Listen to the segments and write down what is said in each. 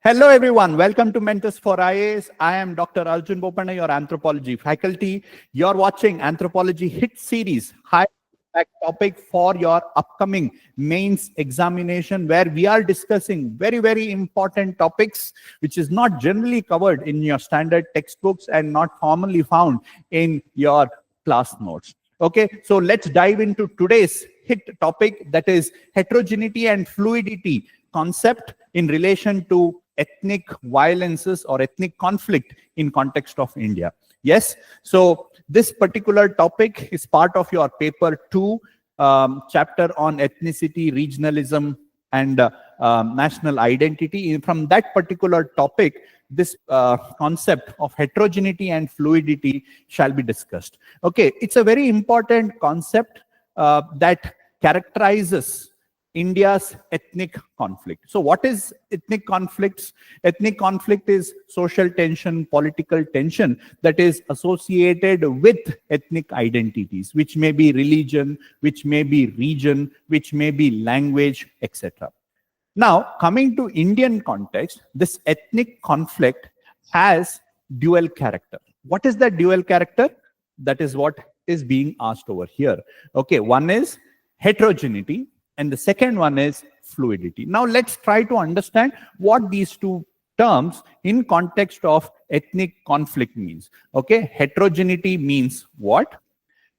Hello everyone, welcome to Mentors for IAS. I am Dr. Arjun Bopanna, your anthropology faculty. You're watching Anthropology Hit Series, high impact topic for your upcoming mains examination, where we are discussing very important topics which is not generally covered in your standard textbooks and not commonly found in your class notes. Okay, so let's dive into today's hit topic, that is heterogeneity and fluidity concept in relation to ethnic violences or ethnic conflict in context of India. Yes, so this particular topic is part of your paper 2 chapter on ethnicity, regionalism, and national identity. From that particular topic, this concept of heterogeneity and fluidity shall be discussed. Okay, it's a very important concept that characterizes India's ethnic conflict. So what is ethnic conflicts? Ethnic conflict is social tension, political tension that is associated with ethnic identities, which may be religion, which may be region, which may be language, etc. Now, coming to Indian context, this ethnic conflict has dual character. What is that dual character? That is what is being asked over here. Okay, one is heterogeneity, and the second one is fluidity. Now let's try to understand what these two terms in context of ethnic conflict means. Okay, heterogeneity means what?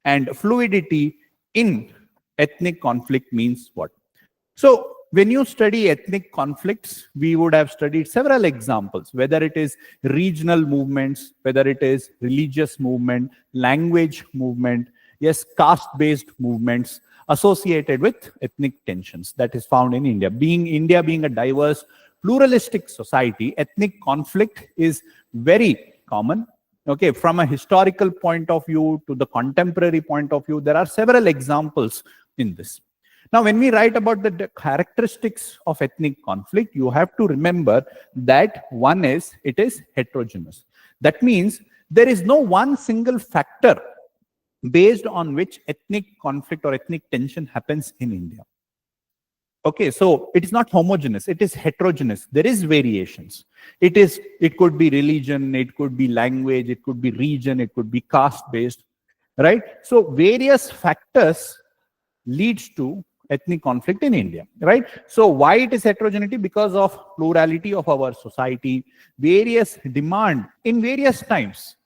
And fluidity in ethnic conflict means what? So when you study ethnic conflicts, we would have studied several examples, whether it is regional movements, whether it is religious movement, language movement, yes, caste-based movements associated with ethnic tensions that is found in India. India being a diverse, pluralistic society, ethnic conflict is very common. Okay, from a historical point of view to the contemporary point of view, there are several examples in this. Now, when we write about the characteristics of ethnic conflict, you have to remember that one is, it is heterogeneous. That means there is no one single factor based on which ethnic conflict or ethnic tension happens in India. Okay, so it is not homogeneous, it is heterogeneous. There is variations. It could be religion, it could be language, it could be region, it could be caste-based, right? So various factors leads to ethnic conflict in India, right? So why it is heterogeneity? Because of plurality of our society, various demand in various times.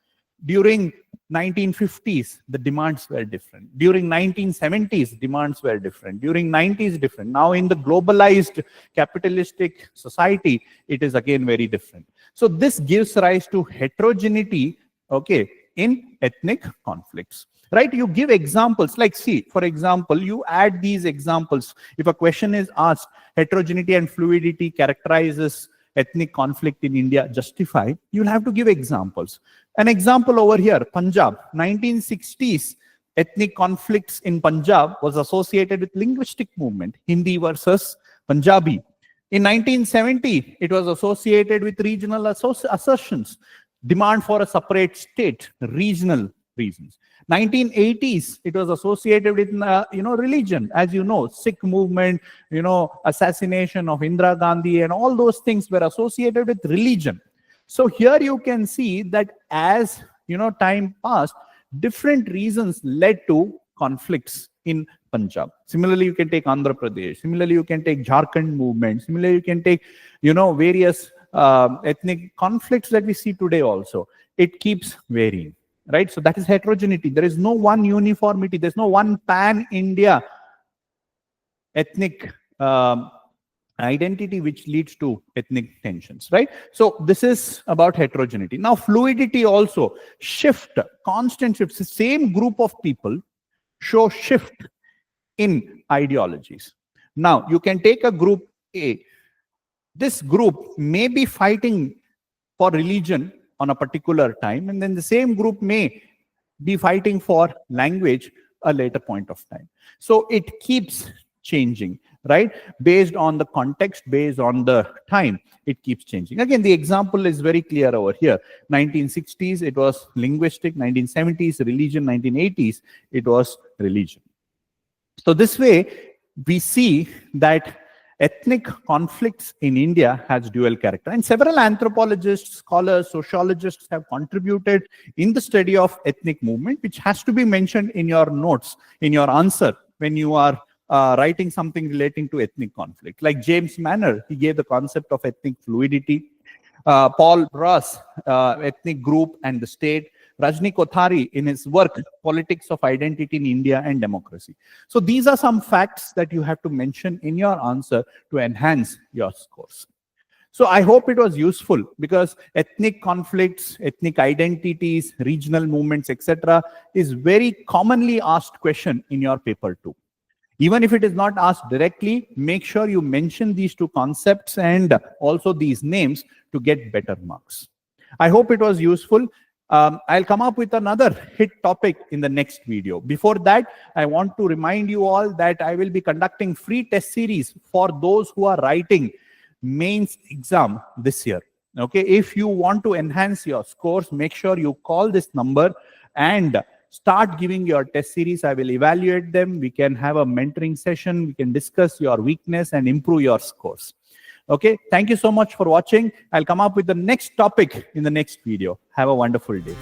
During 1950s, the demands were different. During 1970s, demands were different. During 90s, different. Now in the globalized capitalistic society, it is again very different. So this gives rise to heterogeneity, okay, in ethnic conflicts. Right? You give examples like, see, for example, you add these examples. If a question is asked, heterogeneity and fluidity characterizes ethnic conflict in India, justify, you'll have to give examples. An example over here, Punjab, 1960s, ethnic conflicts in Punjab was associated with linguistic movement, Hindi versus Punjabi. In 1970, it was associated with regional assertions, demand for a separate state, regional reasons. 1980s, it was associated with religion, as you know, Sikh movement, assassination of Indira Gandhi, and all those things were associated with religion. So here you can see that as time passed, different reasons led to conflicts in Punjab. Similarly, you can take Andhra Pradesh. Similarly, you can take Jharkhand movement. Similarly, you can take various ethnic conflicts that we see today also. It keeps varying. Right? So that is heterogeneity. There is no one uniformity. There's no one pan-India ethnic identity which leads to ethnic tensions, right? So this is about heterogeneity. Now fluidity also, shift, constant shifts. The same group of people show shift in ideologies. Now you can take a group A. This group may be fighting for religion on a particular time, and then the same group may be fighting for language a later point of time. So it keeps changing, right? Based on the context, based on the time, it keeps changing. Again, the example is very clear over here. 1960s, it was linguistic. 1970s, religion. 1980s, it was religion. So this way, we see that ethnic conflicts in India has dual character. And several anthropologists, scholars, sociologists have contributed in the study of ethnic movement, which has to be mentioned in your notes, in your answer, when you are writing something relating to ethnic conflict. Like James Manner, he gave the concept of ethnic fluidity. Paul Ross, ethnic group and the state. Rajni Kothari in his work, Politics of Identity in India and Democracy. So these are some facts that you have to mention in your answer to enhance your scores. So I hope it was useful, because ethnic conflicts, ethnic identities, regional movements, etc. is very commonly asked question in your paper 2. Even if it is not asked directly, make sure you mention these two concepts and also these names to get better marks. I hope it was useful. I'll come up with another hit topic in the next video. Before that, I want to remind you all that I will be conducting free test series for those who are writing mains exam this year. Okay, if you want to enhance your scores, make sure you call this number and start giving your test series. I will evaluate them. We can have a mentoring session. We can discuss your weakness and improve your scores. Okay, thank you so much for watching. I'll come up with the next topic in the next video. Have a wonderful day.